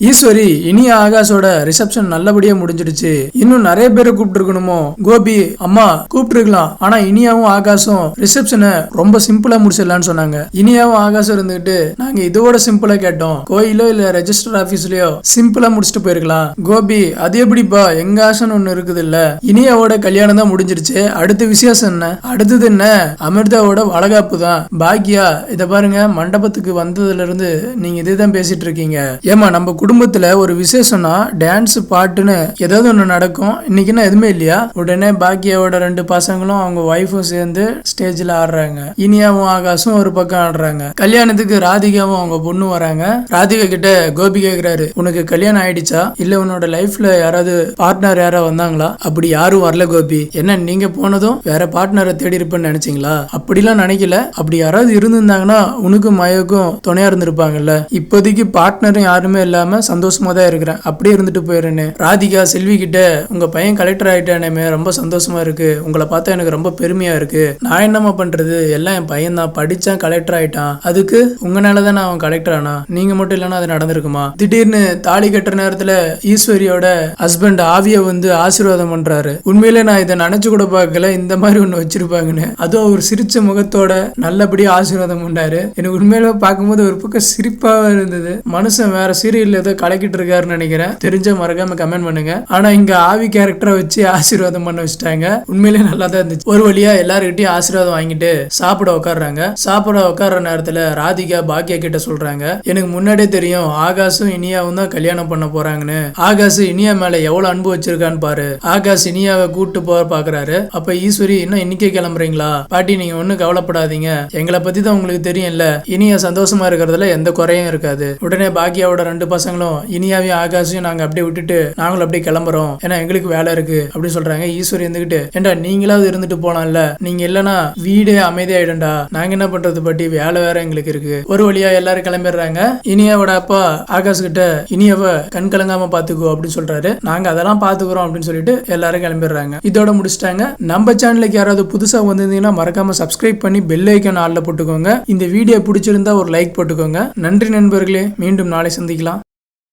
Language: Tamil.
ஈஸ்வரி இனிய ஆகாஷோட ரிசப்ஷன் நல்லபடியா முடிஞ்சிடுச்சு. இன்னும் நிறைய பேரை கூப்பிட்டு இருக்கணுமோ? கோபி அம்மா கூப்பிட்டு இருக்கலாம், ஆனா இனியாவும் ஆகாஷும் ரிசப்ஷனை ரொம்ப சிம்பிளா முடிச்சிடலாம்னு சொன்னாங்க. இனியாவும் ஆகாஷம் இருந்துகிட்டு நாங்க இதோட சிம்பிளா கேட்டோம், கோயிலோ இல்ல ரெஜிஸ்டர் ஆபீஸ்லயோ சிம்பிளா முடிச்சுட்டு போயிருக்கலாம். கோபி அது எப்படிப்பா, எங்க ஆசன் ஒண்ணு இருக்குது இல்ல, இனியாவோட கல்யாணம் தான் முடிஞ்சிருச்சு, அடுத்த விசேஷம் என்ன? அடுத்தது என்ன? அமிர்தாவோட வளகாப்பு தான். பாக்கியா இத பாருங்க, மண்டபத்துக்கு வந்ததுல இருந்து நீங்க இதுதான் பேசிட்டு இருக்கீங்க. ஏமா நம்ம குடும்பத்துல ஒரு விசேஷம்னா டான்ஸ் பாட்டுன்னு ஏதாவது ஒண்ணு நடக்கும், இன்னைக்குன்னா எதுவுமே இல்லையா? உடனே பாக்கியாவோட 2 பசங்களும் அவங்க ஒய்ஃபும் சேர்ந்து ஸ்டேஜ்ல ஆடுறாங்க. இனியாவும் ஆகாஷும் ஒரு பக்கம் ஆடுறாங்க. கல்யாணத்துக்கு ராதிகாவும் அவங்க பொண்ணு வராங்க. ராதிகா கிட்ட கோபி கேக்குறாரு, உனக்கு கல்யாணம் ஆயிடுச்சா, இல்ல உன்னோட லைஃப்ல யாராவது பார்ட்னர் யாராவது வந்தாங்களா? அப்படி யாரும் வரல கோபி. என்ன நீங்க போனதும் வேற பார்ட்னரை தேடி இருப்பேன்னு நினைச்சீங்களா? அப்படிலாம் நினைக்கல. அப்படி யாராவது இருந்திருந்தாங்கன்னா உனக்கும் மயக்கும் துணையா இருந்திருப்பாங்கல்ல. இப்போதைக்கு பார்ட்னரும் யாருமே இல்லாம சந்தோஷமா தான் இருக்கிறேன், அப்படியே இருந்துட்டு போயிருன்னு. ராதிகா செல்வி கிட்ட, உங்க பையன் கலெக்டர் ஆயிட்டானே, ரொம்ப சந்தோஷமா இருக்கு, உங்களை பார்த்தா எனக்கு ரொம்ப பெருமையா இருக்கு. நான் என்னமா பண்றது, எல்லாம் என் பையன் தான், படிச்சான் கலெக்டர் ஆயிட்டான், அதுக்கு உங்கனாலதான் அவன் கலெக்டர் ஆனா, நீங்க மட்டும் இல்லைன்னா அது நடந்திருக்குமா? திடீர்னு தாலி கட்டுற நேரத்துல ஈஸ்வரியோட ஹஸ்பண்ட் ஆவிய வந்து ஆசீர்வாதம் பண்றாரு. உண்மையிலே நான் இதை நினைச்சு கூட பார்க்கல, இந்த மாதிரி ஒண்ணு வச்சிருப்பாங்கன்னு. அதுவும் அவர் சிரிச்ச முகத்தோட நல்லபடியா ஆசீர்வாதம் பண்ணாரு. எனக்கு உண்மையில பார்க்கும்போது ஒரு பக்கம் சிரிப்பாக இருந்தது. மனுஷன் வேற சீரியல் ஏதோ கலக்கிட்டு இருக்காருன்னு நினைக்கிறேன். தெரிஞ்ச மறக்காம கமெண்ட் பண்ணுங்க. ஆனா இங்க ஆவி கேரக்டரை வச்சு ஆசீர்வாதம் பண்ண வச்சுட்டாங்க. உண்மையிலேயே நல்லா தான் இருந்துச்சு. ஒரு வழியா எல்லாருக்கிட்டையும் ஆசீர்வாதம் வாங்கிட்டு சாப்பிட உட்காடுறாங்க. சாப்பிட உட்கார்ற நேரத்துல ராதிகா பாக்கியா கிட்ட சொல்றாங்க, எனக்கு முன்னாடியே தெரியும் ஆகாஷும் இனியாவும் தான் கல்யாணம் பண்ண போறாங்கன்னு. ஆகாஷ் இனியா மேல எவ்வளவு அன்பு வச்சிருக்கான்னு பாரு. ஆகாஷ் இனியாவை கூட்டு போக பாக்குறாரு. அப்ப ஈஸ்வரி, இன்னும் இன்னைக்கே கிளம்புறீங்களா? பாட்டி நீங்க ஒண்ணும் கவலைப்படாதீங்க, எங்களை பத்தி தான் உங்களுக்கு தெரியும்ல, இனியா சந்தோஷமா இருக்கிறதுல எந்த குறையும் இருக்காது. உடனே பாக்கியாவோட 2 பசங்களும் இனியாவையும் ஆகாஷையும் நாங்க அப்படியே விட்டுட்டு நாங்களும் அப்படியே கிளம்புறோம், ஏன்னா எங்களுக்கு வேலை இருக்கு அப்படின்னு சொல்றாங்க. ஈஸ்வரி இருந்துகிட்டு, ஏண்டா நீங்களாவது இருந்துட்டு போலாம்ல, நீங்க இல்லனா வீடே அமைதியாயிடும்டா, நாங்க என்ன பண்றது பாட்டி, வேலை வேற எங்களுக்கு இருக்கு. ஒரு வழியா எல்லாரும் கிளம்பிடுறாங்க. இனியாவோட அப்பா ஆகாஷ் கிட்ட, இனியாவை கண் கலங்காம பாத்துக்கோ அப்படின்னு சொல்றாரு. நாங்க அதெல்லாம் பாத்துக்கிறோம் அப்படின்னு சொல்லிட்டு எல்லாரும் கிளம்பிடுறாங்க. இதோட முடிச்சிட்டாங்க. நம்ம சேனலுக்கு யாராவது புதுசா வந்திருந்தீங்கன்னா மறக்காம சப்ஸ்கிரைப் பண்ணி பெல் ஐக்கான் ஆல்ல போட்டுக்கோங்க. இந்த வீடியோ பிடிச்சிருந்தா ஒரு லைக் போட்டுக்கோங்க. நன்றி நண்பர்களே, மீண்டும் நாளை சந்திக்கலாம்.